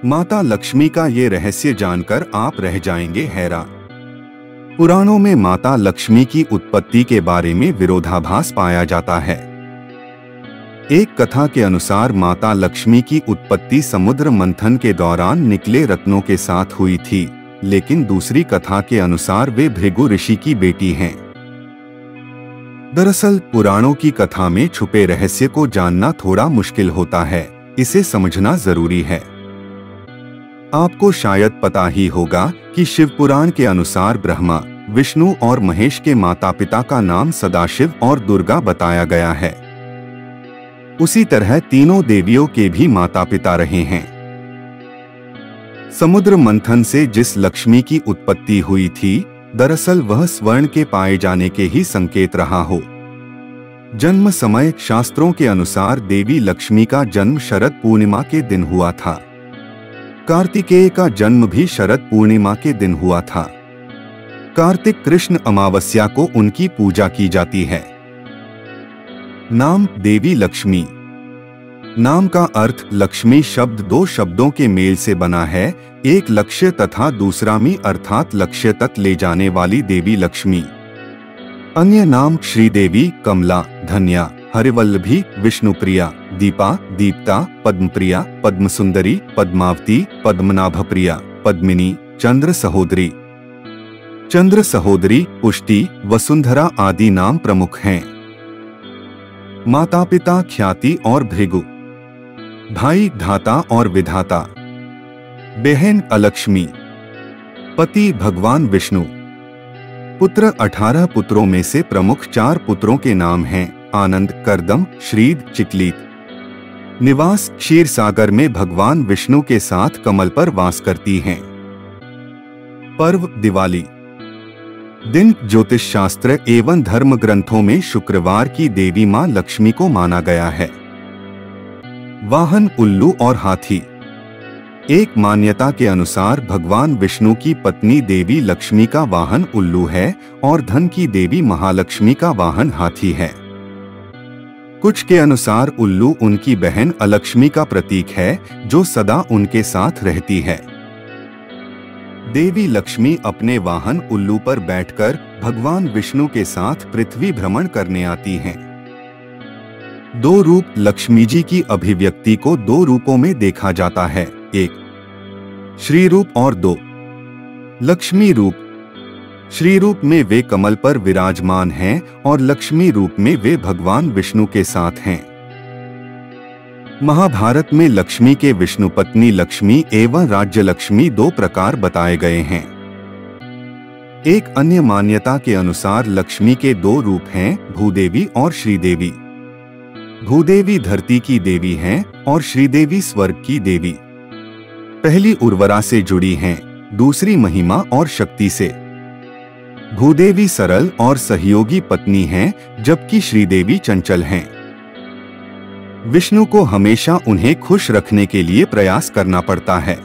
माता लक्ष्मी का ये रहस्य जानकर आप रह जाएंगे हैरान। पुराणों में माता लक्ष्मी की उत्पत्ति के बारे में विरोधाभास पाया जाता है। एक कथा के अनुसार माता लक्ष्मी की उत्पत्ति समुद्र मंथन के दौरान निकले रत्नों के साथ हुई थी, लेकिन दूसरी कथा के अनुसार वे भृगु ऋषि की बेटी हैं। दरअसल पुराणों की कथा में छुपे रहस्य को जानना थोड़ा मुश्किल होता है, इसे समझना जरूरी है। आपको शायद पता ही होगा कि शिव पुराण के अनुसार ब्रह्मा, विष्णु और महेश के माता पिता का नाम सदाशिव और दुर्गा बताया गया है। उसी तरह तीनों देवियों के भी माता पिता रहे हैं। समुद्र मंथन से जिस लक्ष्मी की उत्पत्ति हुई थी, दरअसल वह स्वर्ण के पाए जाने के ही संकेत रहा हो। जन्म समय शास्त्रों के अनुसार देवी लक्ष्मी का जन्म शरद पूर्णिमा के दिन हुआ था। कार्तिकेय का जन्म भी शरद पूर्णिमा के दिन हुआ था। कार्तिक कृष्ण अमावस्या को उनकी पूजा की जाती है। नाम देवी लक्ष्मी। नाम का अर्थ लक्ष्मी शब्द दो शब्दों के मेल से बना है, एक लक्ष्य तथा दूसरा मी अर्थात लक्ष्य तक ले जाने वाली देवी लक्ष्मी। अन्य नाम श्रीदेवी, कमला, धन्या, हरिवल्लभी, विष्णुप्रिया, दीपा, दीप्ता, पद्मप्रिया, पद्मसुंदरी, पद्मावती, पद्मनाभप्रिया, पद्मिनी, चंद्र सहोदरी, पुष्टि, वसुंधरा आदि नाम प्रमुख हैं। माता पिता ख्याति और भृगु, भाई धाता और विधाता, बहन अलक्ष्मी, पति भगवान विष्णु। पुत्र 18 पुत्रों में से प्रमुख 4 पुत्रों के नाम हैं आनंद, करदम, श्रीद, चिकलीत। निवास क्षीर सागर में भगवान विष्णु के साथ कमल पर वास करती हैं। पर्व दिवाली। दिन ज्योतिष शास्त्र एवं धर्म ग्रंथों में शुक्रवार की देवी मां लक्ष्मी को माना गया है। वाहन उल्लू और हाथी। एक मान्यता के अनुसार भगवान विष्णु की पत्नी देवी लक्ष्मी का वाहन उल्लू है और धन की देवी महालक्ष्मी का वाहन हाथी है। कुछ के अनुसार उल्लू उनकी बहन अलक्ष्मी का प्रतीक है, जो सदा उनके साथ रहती है। देवी लक्ष्मी अपने वाहन उल्लू पर बैठकर भगवान विष्णु के साथ पृथ्वी भ्रमण करने आती हैं। 2 रूप लक्ष्मी जी की अभिव्यक्ति को 2 रूपों में देखा जाता है, 1 श्री रूप और 2 लक्ष्मी रूप। श्री रूप में वे कमल पर विराजमान हैं और लक्ष्मी रूप में वे भगवान विष्णु के साथ हैं। महाभारत में लक्ष्मी के विष्णु पत्नी लक्ष्मी एवं राज्य लक्ष्मी 2 प्रकार बताए गए हैं। एक अन्य मान्यता के अनुसार लक्ष्मी के 2 रूप हैं, भूदेवी और श्रीदेवी। भूदेवी धरती की देवी हैं और श्रीदेवी स्वर्ग की देवी। पहली उर्वरा से जुड़ी हैं, दूसरी महिमा और शक्ति से। भूदेवी सरल और सहयोगी पत्नी हैं, जबकि श्रीदेवी चंचल हैं। विष्णु को हमेशा उन्हें खुश रखने के लिए प्रयास करना पड़ता है।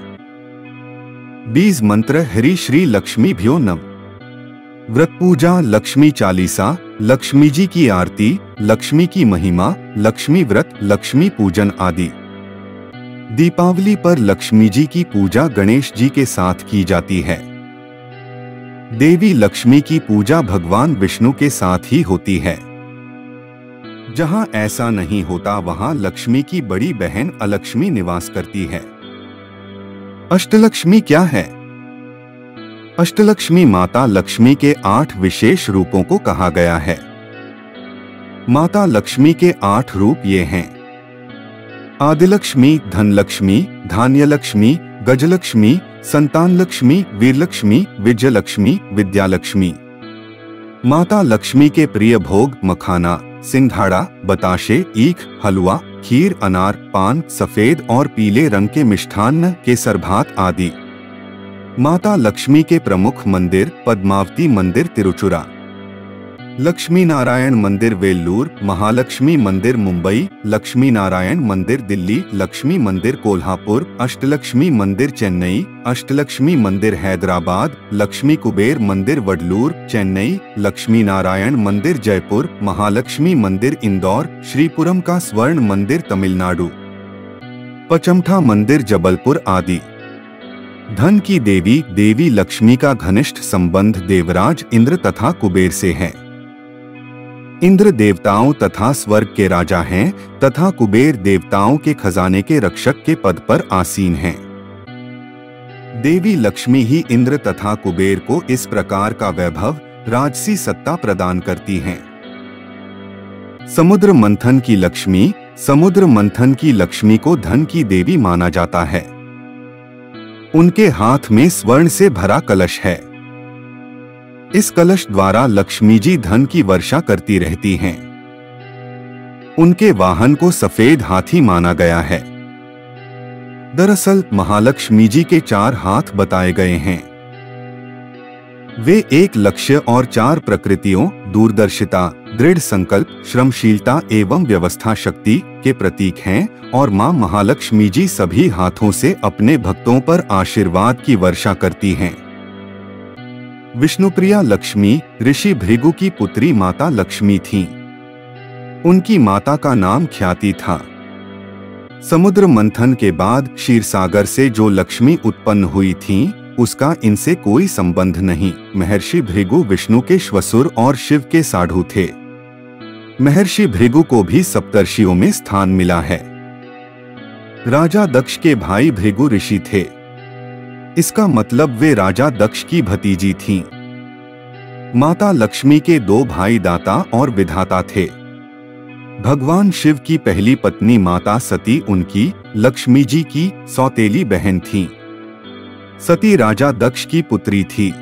बीज मंत्र हरि श्री लक्ष्मी भ्यो नम। व्रत पूजा लक्ष्मी चालीसा, लक्ष्मी जी की आरती, लक्ष्मी की महिमा, लक्ष्मी व्रत, लक्ष्मी पूजन आदि। दीपावली पर लक्ष्मी जी की पूजा गणेश जी के साथ की जाती है। देवी लक्ष्मी की पूजा भगवान विष्णु के साथ ही होती है। जहां ऐसा नहीं होता वहां लक्ष्मी की बड़ी बहन अलक्ष्मी निवास करती है। अष्टलक्ष्मी क्या है? अष्टलक्ष्मी माता लक्ष्मी के 8 विशेष रूपों को कहा गया है। माता लक्ष्मी के 8 रूप ये हैं: आदिलक्ष्मी, धनलक्ष्मी, धान्यलक्ष्मी, गजलक्ष्मी, संतान लक्ष्मी, वीरलक्ष्मी, विजयलक्ष्मी, विद्यालक्ष्मी। माता लक्ष्मी के प्रिय भोग मखाना, सिंघाड़ा, बताशे, ईख, हलवा, खीर, अनार, पान, सफेद और पीले रंग के मिष्ठान्न, केसर भात आदि। माता लक्ष्मी के प्रमुख मंदिर पद्मावती मंदिर तिरुचुरा, लक्ष्मी नारायण मंदिर वेल्लूर, महालक्ष्मी मंदिर मुंबई, लक्ष्मी नारायण मंदिर दिल्ली, लक्ष्मी मंदिर कोल्हापुर, अष्टलक्ष्मी मंदिर चेन्नई, अष्टलक्ष्मी मंदिर हैदराबाद, लक्ष्मी कुबेर मंदिर वडलूर चेन्नई, लक्ष्मी नारायण मंदिर जयपुर, महालक्ष्मी मंदिर इंदौर, श्रीपुरम का स्वर्ण मंदिर तमिलनाडु। पचमठा मंदिर जबलपुर आदि। धन की देवी देवी लक्ष्मी का घनिष्ठ संबंध देवराज इंद्र तथा कुबेर से है। इंद्र देवताओं तथा स्वर्ग के राजा हैं तथा कुबेर देवताओं के खजाने के रक्षक के पद पर आसीन हैं। देवी लक्ष्मी ही इंद्र तथा कुबेर को इस प्रकार का वैभव, राजसी सत्ता प्रदान करती हैं। समुद्र मंथन की लक्ष्मी, समुद्र मंथन की लक्ष्मी को धन की देवी माना जाता है। उनके हाथ में स्वर्ण से भरा कलश है। इस कलश द्वारा लक्ष्मी जी धन की वर्षा करती रहती हैं। उनके वाहन को सफेद हाथी माना गया है। दरअसल महालक्ष्मी जी के 4 हाथ बताए गए हैं। वे एक लक्ष्य और 4 प्रकृतियों, दूरदर्शिता, दृढ़ संकल्प, श्रमशीलता एवं व्यवस्था शक्ति के प्रतीक हैं और मां महालक्ष्मी जी सभी हाथों से अपने भक्तों पर आशीर्वाद की वर्षा करती हैं। विष्णुप्रिया लक्ष्मी ऋषि भृगु की पुत्री माता लक्ष्मी थीं। उनकी माता का नाम ख्याति था। समुद्र मंथन के बाद क्षीरसागर से जो लक्ष्मी उत्पन्न हुई थीं, उसका इनसे कोई संबंध नहीं। महर्षि भृगु विष्णु के श्वसुर और शिव के साढ़ू थे। महर्षि भृगु को भी सप्तर्षियों में स्थान मिला है। राजा दक्ष के भाई भृगु ऋषि थे। इसका मतलब वे राजा दक्ष की भतीजी थीं। माता लक्ष्मी के 2 भाई दाता और विधाता थे। भगवान शिव की पहली पत्नी माता सती उनकी, लक्ष्मी जी की सौतेली बहन थीं। सती राजा दक्ष की पुत्री थी।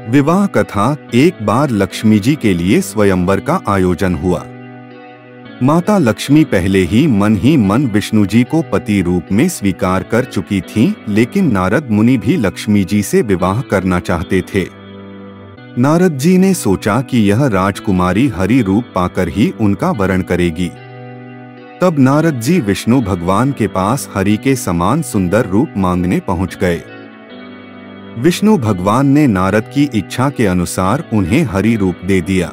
विवाह कथा एक बार लक्ष्मी जी के लिए स्वयंवर का आयोजन हुआ। माता लक्ष्मी पहले ही मन विष्णु जी को पति रूप में स्वीकार कर चुकी थीं, लेकिन नारद मुनि भी लक्ष्मी जी से विवाह करना चाहते थे। नारद जी ने सोचा कि यह राजकुमारी हरि रूप पाकर ही उनका वरण करेगी। तब नारद जी विष्णु भगवान के पास हरि के समान सुंदर रूप मांगने पहुंच गए। विष्णु भगवान ने नारद की इच्छा के अनुसार उन्हें हरि रूप दे दिया।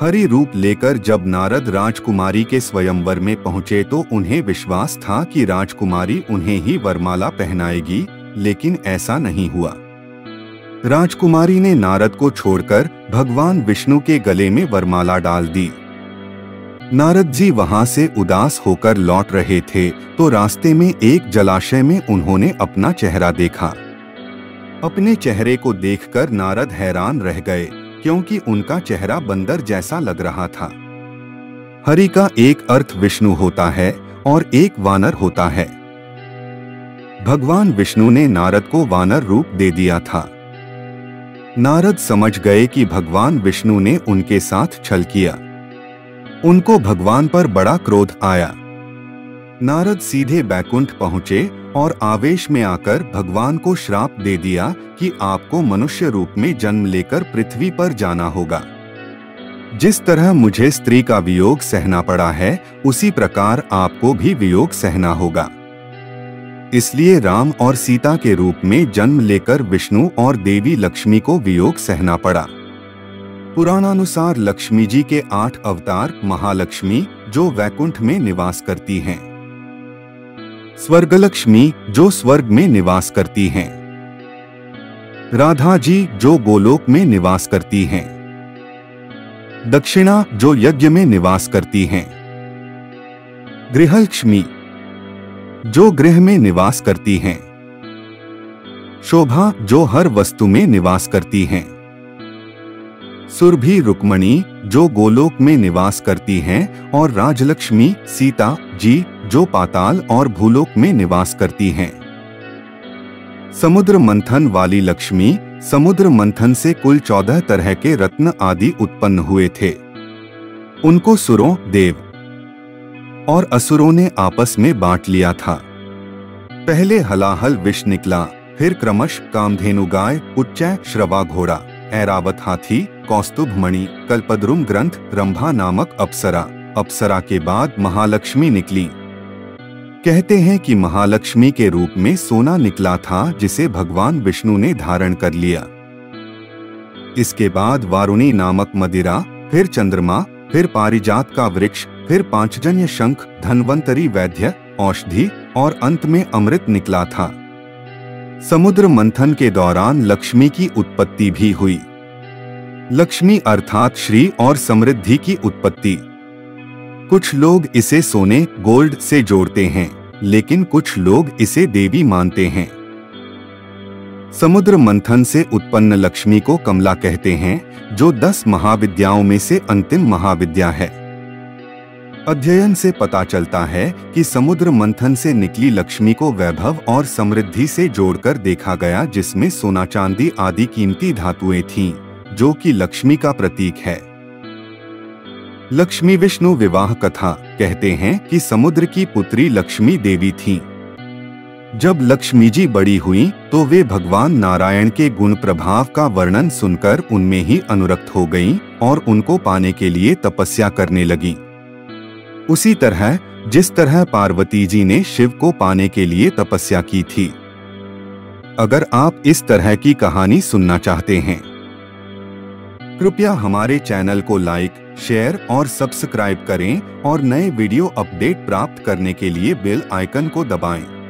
हरि रूप लेकर जब नारद राजकुमारी के स्वयंवर में पहुंचे तो उन्हें विश्वास था कि राजकुमारी उन्हें ही वरमाला पहनाएगी, लेकिन ऐसा नहीं हुआ। राजकुमारी ने नारद को छोड़कर भगवान विष्णु के गले में वरमाला डाल दी। नारद जी वहां से उदास होकर लौट रहे थे तो रास्ते में एक जलाशय में उन्होंने अपना चेहरा देखा। अपने चेहरे को देखकर नारद हैरान रह गए, क्योंकि उनका चेहरा बंदर जैसा लग रहा था। हरि का एक अर्थ विष्णु होता है और एक वानर होता है। भगवान विष्णु ने नारद को वानर रूप दे दिया था। नारद समझ गए कि भगवान विष्णु ने उनके साथ छल किया। उनको भगवान पर बड़ा क्रोध आया। नारद सीधे बैकुंठ पहुंचे और आवेश में आकर भगवान को श्राप दे दिया कि आपको मनुष्य रूप में जन्म लेकर पृथ्वी पर जाना होगा। जिस तरह मुझे स्त्री का वियोग सहना पड़ा है, उसी प्रकार आपको भी वियोग सहना होगा। इसलिए राम और सीता के रूप में जन्म लेकर विष्णु और देवी लक्ष्मी को वियोग सहना पड़ा। पुराणानुसार लक्ष्मी जी के 8 अवतार महालक्ष्मी जो वैकुंठ में निवास करती हैं, स्वर्गलक्ष्मी जो स्वर्ग में निवास करती हैं, राधा जी जो गोलोक में निवास करती हैं, दक्षिणा जो यज्ञ में निवास करती हैं, गृहलक्ष्मी जो गृह में निवास करती हैं, शोभा जो हर वस्तु में निवास करती हैं, सुरभि रुक्मणी जो गोलोक में निवास करती हैं और राजलक्ष्मी सीता जी जो पाताल और भूलोक में निवास करती हैं। समुद्र मंथन वाली लक्ष्मी, समुद्र मंथन से कुल 14 तरह के रत्न आदि उत्पन्न हुए थे। उनको सुरों, देव और असुरों ने आपस में बांट लिया था। पहले हलाहल विष निकला, फिर क्रमश कामधेनु गाय, उच्चै श्रवा घोड़ा, ऐरावत हाथी, कौस्तुभ मणि, कल्पद्रुम ग्रंथ, रंभा नामक अप्सरा। अप्सरा के बाद महालक्ष्मी निकली। कहते हैं कि महालक्ष्मी के रूप में सोना निकला था, जिसे भगवान विष्णु ने धारण कर लिया। इसके बाद वारुणी नामक मदिरा, फिर चंद्रमा, फिर पारिजात का वृक्ष, फिर पांचजन्य शंख, धन्वंतरी वैद्य, औषधि और अंत में अमृत निकला था। समुद्र मंथन के दौरान लक्ष्मी की उत्पत्ति भी हुई। लक्ष्मी अर्थात श्री और समृद्धि की उत्पत्ति। कुछ लोग इसे सोने गोल्ड से जोड़ते हैं, लेकिन कुछ लोग इसे देवी मानते हैं। समुद्र मंथन से उत्पन्न लक्ष्मी को कमला कहते हैं, जो 10 महाविद्याओं में से अंतिम महाविद्या है। अध्ययन से पता चलता है कि समुद्र मंथन से निकली लक्ष्मी को वैभव और समृद्धि से जोड़कर देखा गया, जिसमें सोना चांदी आदि कीमती धातुएं थीं, जो कि लक्ष्मी का प्रतीक है। लक्ष्मी विष्णु विवाह कथा कहते हैं कि समुद्र की पुत्री लक्ष्मी देवी थीं। जब लक्ष्मी जी बड़ी हुई तो वे भगवान नारायण के गुण प्रभाव का वर्णन सुनकर उनमें ही अनुरक्त हो गईं और उनको पाने के लिए तपस्या करने लगीं। उसी तरह जिस तरह पार्वती जी ने शिव को पाने के लिए तपस्या की थी। अगर आप इस तरह की कहानी सुनना चाहते हैं, कृपया हमारे चैनल को लाइक, शेयर और सब्सक्राइब करें और नए वीडियो अपडेट प्राप्त करने के लिए बेल आइकन को दबाएं।